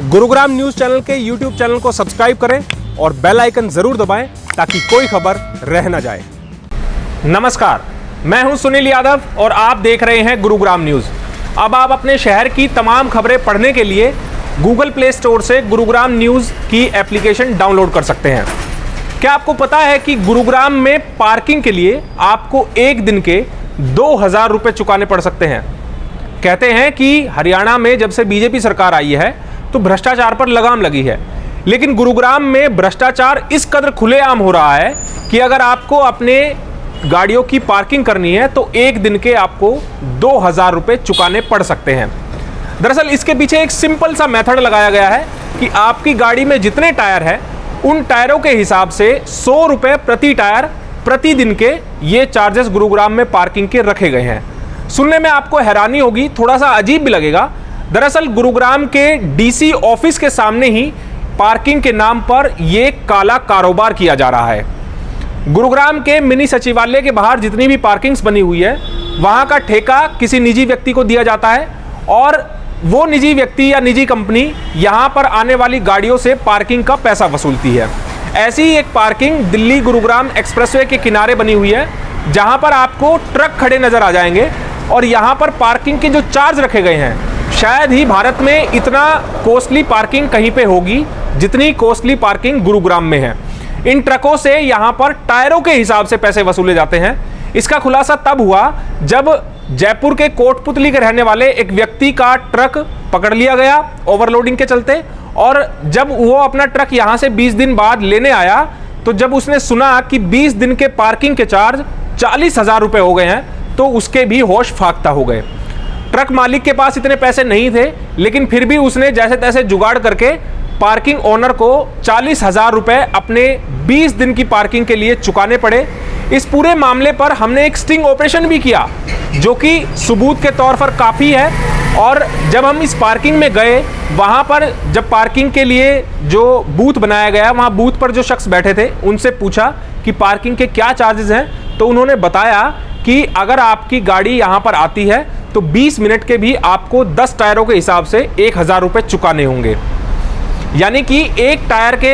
Gurugram news channel के YouTube channel को subscribe करें और बेल आइकन जरूर दबाएं ताकि कोई खबर रह न जाए। नमस्कार, मैं हूं सुनील यादव और आप देख रहे हैं गुरुग्राम न्यूज। अब आप अपने शहर की तमाम खबरें पढ़ने के लिए गूगल प्ले स्टोर से गुरुग्राम न्यूज की एप्लीकेशन डाउनलोड कर सकते हैं। क्या आपको पता है कि गुरुग्राम में पार्किंग के लिए आपको एक दिन के 2000 रुपये चुकाने पड़ सकते हैं। कहते हैं कि हरियाणा में जब से बीजेपी सरकार आई है तो भ्रष्टाचार पर लगाम लगी है, लेकिन गुरुग्राम में भ्रष्टाचार इस कदर खुलेआम हो रहा है कि अगर आपको अपने गाड़ियों की पार्किंग करनी है तो एक दिन के आपको 2000 रुपये चुकाने पड़ सकते हैं। दरअसल इसके पीछे एक सिंपल सा मेथड लगाया गया है कि आपकी गाड़ी में जितने टायर हैं उन टायरों के हिसाब से 100 रुपये प्रति टायर प्रतिदिन के ये चार्जेस गुरुग्राम में पार्किंग के रखे गए हैं। सुनने में आपको हैरानी होगी, थोड़ा सा अजीब भी लगेगा। दरअसल गुरुग्राम के डीसी ऑफिस के सामने ही पार्किंग के नाम पर ये काला कारोबार किया जा रहा है। गुरुग्राम के मिनी सचिवालय के बाहर जितनी भी पार्किंग्स बनी हुई है वहां का ठेका किसी निजी व्यक्ति को दिया जाता है और वो निजी व्यक्ति या निजी कंपनी यहां पर आने वाली गाड़ियों से पार्किंग का पैसा वसूलती है। ऐसी ही एक पार्किंग दिल्ली गुरुग्राम एक्सप्रेसवे के किनारे बनी हुई है, जहां पर आपको ट्रक खड़े नजर आ जाएंगे और यहां पर पार्किंग के जो चार्ज रखे गए हैं, शायद ही भारत में इतना कॉस्टली पार्किंग कहीं पे होगी जितनी कॉस्टली पार्किंग गुरुग्राम में है। इन ट्रकों से यहां पर टायरों के हिसाब से पैसे वसूले जाते हैं। इसका खुलासा तब हुआ जब जयपुर के कोटपुतली के रहने वाले एक व्यक्ति का ट्रक पकड़ लिया गया ओवरलोडिंग के चलते, और जब वो अपना ट्रक यहां से 20 दिन बाद लेने आया तो जब उसने सुना कि 20 दिन के पार्किंग के चार्ज 40,000 रुपये हो गए हैं तो उसके भी होश फाख्ता हो गए। ट्रक मालिक के पास इतने पैसे नहीं थे, लेकिन फिर भी उसने जैसे तैसे जुगाड़ करके पार्किंग ओनर को 40,000 रुपये अपने 20 दिन की पार्किंग के लिए चुकाने पड़े। इस पूरे मामले पर हमने एक स्टिंग ऑपरेशन भी किया जो कि सबूत के तौर पर काफ़ी है। और जब हम इस पार्किंग में गए, वहाँ पर जब पार्किंग के लिए जो बूथ बनाया गया, वहाँ बूथ पर जो शख्स बैठे थे उनसे पूछा कि पार्किंग के क्या चार्जेस हैं, तो उन्होंने बताया कि अगर आपकी गाड़ी यहाँ पर आती है तो 20 मिनट के भी आपको 10 टायरों के हिसाब से 1000 रुपये चुकाने होंगे। यानी कि एक टायर के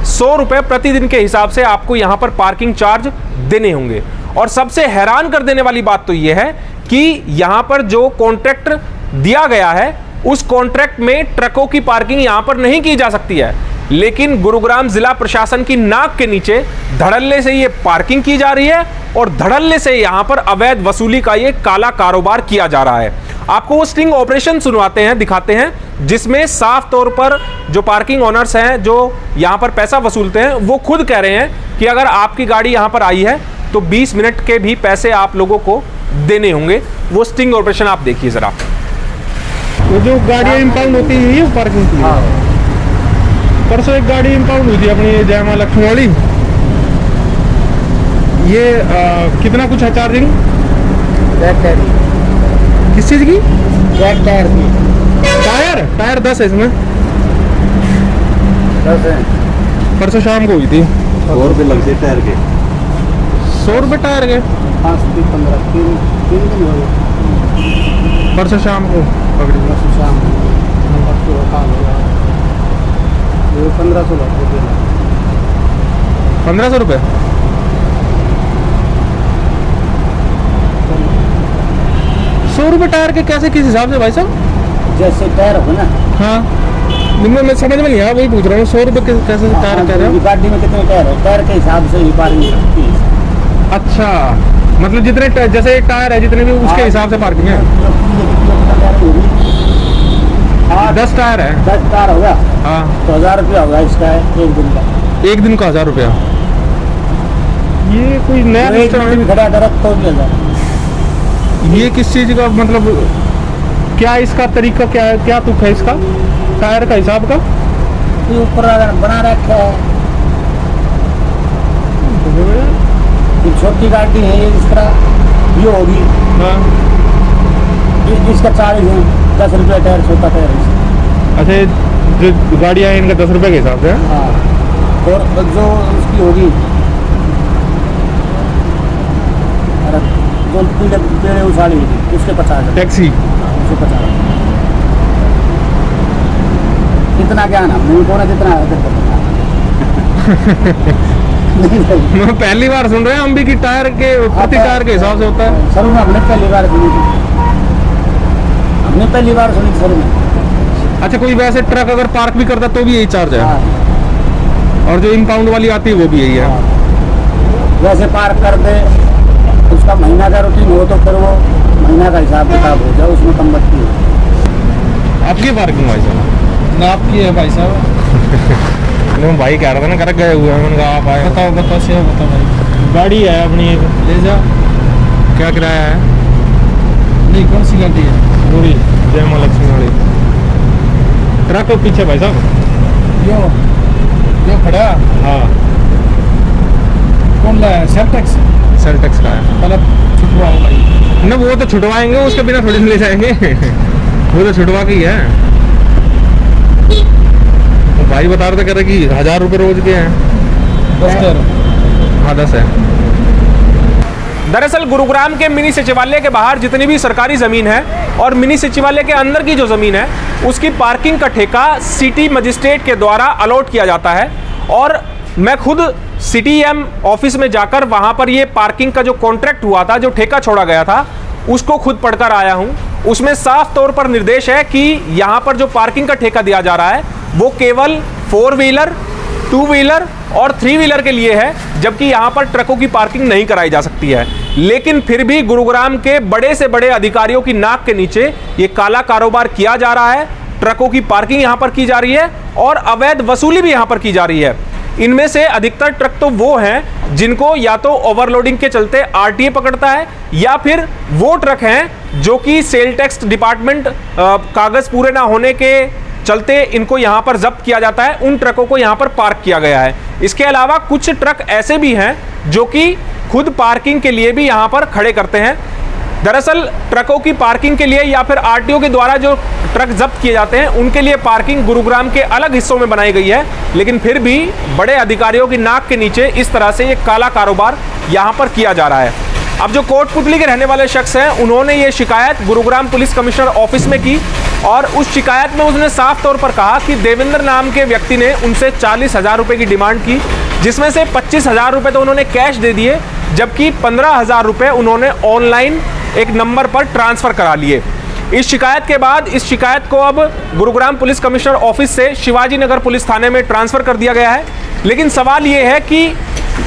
100 रुपये प्रतिदिन के हिसाब से आपको यहाँ पर पार्किंग चार्ज देने होंगे। और सबसे हैरान कर देने वाली बात तो यह है कि यहाँ पर जो कॉन्ट्रैक्ट दिया गया है उस कॉन्ट्रैक्ट में ट्रकों की पार्किंग यहाँ पर नहीं की जा सकती है, लेकिन गुरुग्राम जिला प्रशासन की नाक के नीचे धड़ल्ले से ये पार्किंग की जा रही है और धड़ल्ले से यहाँ पर अवैध वसूली का ये काला कारोबार किया जा रहा है। आपको वो स्टिंग ऑपरेशन सुनवाते हैं, दिखाते हैं, जिसमें साफ तौर पर जो पार्किंग ओनर्स हैं जो यहाँ पर पैसा वसूलते हैं वो खुद कह रहे हैं कि अगर आपकी गाड़ी यहाँ पर आई है तो 20 मिनट के भी पैसे आप लोगों को देने होंगे। वो स्टिंग ऑपरेशन आप देखिए जरा। वो जो गाड़ियाँ इम्पाउंड होती है वो पार्किंग की। परसों एक गाड़ी इम्पाउंड हुई थी अपनी जय मां लक्ष्मी वाली। ये कितना कुछ है चार्जिंग? किस चीज़ की? टायर की। टायर 10 है इसमें। 10 है। परसों शाम को हुई थी। 100 रुपये लगते टायर के। 100 रुपये टायर के? 5 से 15 3 दिन हो गए। परसों शाम को पकड़ी। परसों शाम को काम हो गया। 1500 रुपये। 1500 रुपये? 100 रुपये टायर के कैसे, किस हिसाब से भाई साहब? जैसे टायर हो ना। हाँ, मैं समझ में नहीं आया, वही पूछ रहा हूँ। 100 रुपये कैसे टायर कह रहे हो? गाड़ी में कितने टायर है, टायर के हिसाब से ही पार्किंग लगती है। अच्छा, मतलब जितने जैसे एक टायर है जितने भी उसके हिसाब से पार्किंग है। 10 टायर है। 10 टायर होगा। हाँ, तो 1000 रुपया होगा इसका एक दिन का। एक दिन का 1000 रुपया। ये कोई नया एक दिन भी खड़ा कर तो भी 1000। ये किस चीज का, मतलब क्या इसका तरीका, क्या तुक है इसका टायर का हिसाब का? ऊपर बना रखा है। ये छोटी गाड़ी है, ये इस तरह ये होगी। हाँ, इसका 40 है। 10 रुपया टायर, छोटा टायर है। अच्छा, जो गाड़ियाँ इनका 10 रुपये के हिसाब से? हाँ, और जो उसकी होगी जो पेड़े उछाली उसके 50। टैक्सी उसके 50। इतना ज्ञान हमने कौन जितना मैं पहली बार सुन रहे हैं हम भी कि टायर के प्रति टायर के हिसाब से होता है। सर में हमने पहली बार सुनी थी, हमने पहली बार सुनी सर में। अच्छा, कोई वैसे ट्रक अगर पार्क भी करता तो भी यही चार्ज है? हाँ। और जो इम्पाउंड वाली आती है वो भी यही है? वैसे पार्क कर दे उसका महीना का रूटीन हो तो फिर वो महीना का हिसाब किताब हो जाए, उसमें कम बचती है। आपकी पार्किंग भाई साहब? ना आपकी है भाई साहब। भाई कह रहा था ना घर गए हुए हैं, मैंने कहा आप आए। बताओ बताओ सेवा बताओ भाई। गाड़ी है अपनी एक, ले जा। क्या किराया है? नहीं, कौन सी गाड़ी है? पूरी जय मां लक्ष्मी वाली। ट्रक को पीछे भाई साहब। जो खड़ा। हाँ, कौन लाया? सेल्टेक्स। सेल्टेक्स का है। पहले छुटवाओ भाई। ना वो तो छुटवाएंगे, उसके बिना थोड़ी ले जाएंगे। वो तो छुटवा के ही है। तो भाई बता रहे थे कह रहे कि 1000 रुपये रोज के हैं। 10 हाँ 10 है। दरअसल गुरुग्राम के मिनी सचिवालय के बाहर जितनी भी सरकारी ज़मीन है और मिनी सचिवालय के अंदर की जो ज़मीन है उसकी पार्किंग का ठेका सिटी मजिस्ट्रेट के द्वारा अलॉट किया जाता है। और मैं खुद सिटी एम ऑफिस में जाकर वहाँ पर ये पार्किंग का जो कॉन्ट्रैक्ट हुआ था, जो ठेका छोड़ा गया था, उसको खुद पढ़कर आया हूँ। उसमें साफ तौर पर निर्देश है कि यहाँ पर जो पार्किंग का ठेका दिया जा रहा है वो केवल 4 व्हीलर, 2 व्हीलर और 3 व्हीलर के लिए है, जबकि यहाँ पर ट्रकों की पार्किंग नहीं कराई जा सकती है। लेकिन फिर भी गुरुग्राम के बड़े से बड़े अधिकारियों की नाक के नीचे ये काला कारोबार किया जा रहा है। ट्रकों की पार्किंग यहाँ पर की जा रही है और अवैध वसूली भी यहाँ पर की जा रही है। इनमें से अधिकतर ट्रक तो वो हैं जिनको या तो ओवरलोडिंग के चलते आरटीए पकड़ता है या फिर वो ट्रक हैं जो कि सेल टैक्स डिपार्टमेंट कागज पूरे ना होने के चलते इनको यहाँ पर जब्त किया जाता है। उन ट्रकों को यहाँ पर पार्क किया गया है। इसके अलावा कुछ ट्रक ऐसे भी हैं जो कि खुद पार्किंग के लिए भी यहाँ पर खड़े करते हैं। दरअसल ट्रकों की पार्किंग के लिए या फिर आरटीओ के द्वारा जो ट्रक जब्त किए जाते हैं उनके लिए पार्किंग गुरुग्राम के अलग हिस्सों में बनाई गई है, लेकिन फिर भी बड़े अधिकारियों की नाक के नीचे इस तरह से ये काला कारोबार यहाँ पर किया जा रहा है। अब जो कोटपुतली के रहने वाले शख्स हैं उन्होंने ये शिकायत गुरुग्राम पुलिस कमिश्नर ऑफिस में की और उस शिकायत में उसने साफ तौर पर कहा कि देवेंद्र नाम के व्यक्ति ने उनसे 40,000 रुपये की डिमांड की, जिसमें से 25,000 रुपये तो उन्होंने कैश दे दिए, जबकि 15,000 रुपये उन्होंने ऑनलाइन एक नंबर पर ट्रांसफ़र करा लिए। इस शिकायत के बाद इस शिकायत को अब गुरुग्राम पुलिस कमिश्नर ऑफिस से शिवाजी नगर पुलिस थाने में ट्रांसफ़र कर दिया गया है। लेकिन सवाल ये है कि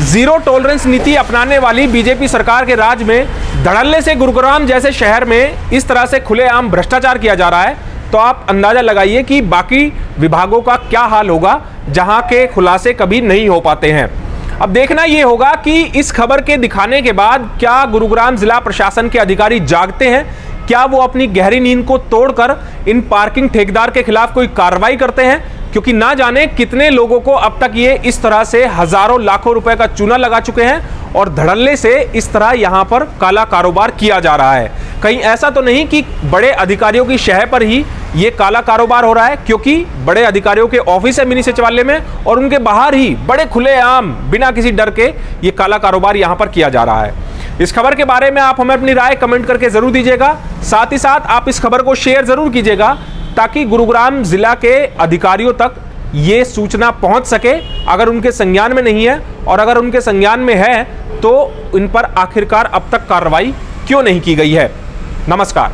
जीरो टॉलरेंस नीति अपनाने वाली बीजेपी सरकार के राज में धड़ल्ले से गुरुग्राम जैसे शहर में इस तरह से खुलेआम भ्रष्टाचार किया जा रहा है, तो आप अंदाज़ा लगाइए कि बाकी विभागों का क्या हाल होगा जहां के खुलासे कभी नहीं हो पाते हैं। अब देखना ये होगा कि इस खबर के दिखाने के बाद क्या गुरुग्राम जिला प्रशासन के अधिकारी जागते हैं, क्या वो अपनी गहरी नींद को तोड़कर इन पार्किंग ठेकेदार के खिलाफ कोई कार्रवाई करते हैं, क्योंकि ना जाने कितने लोगों को अब तक ये इस तरह से हजारों लाखों रुपए का चूना लगा चुके हैं और धड़ल्ले से इस तरह यहाँ पर काला कारोबार किया जा रहा है। कहीं ऐसा तो नहीं कि बड़े अधिकारियों की शह पर ही ये काला कारोबार हो रहा है, क्योंकि बड़े अधिकारियों के ऑफिस है मिनी सचिवालय में और उनके बाहर ही बड़े खुलेआम बिना किसी डर के ये काला कारोबार यहाँ पर किया जा रहा है। इस खबर के बारे में आप हमें अपनी राय कमेंट करके जरूर दीजिएगा। साथ ही साथ आप इस खबर को शेयर जरूर कीजिएगा ताकि गुरुग्राम जिला के अधिकारियों तक ये सूचना पहुंच सके, अगर उनके संज्ञान में नहीं है, और अगर उनके संज्ञान में है तो इन पर आखिरकार अब तक कार्रवाई क्यों नहीं की गई है। नमस्कार।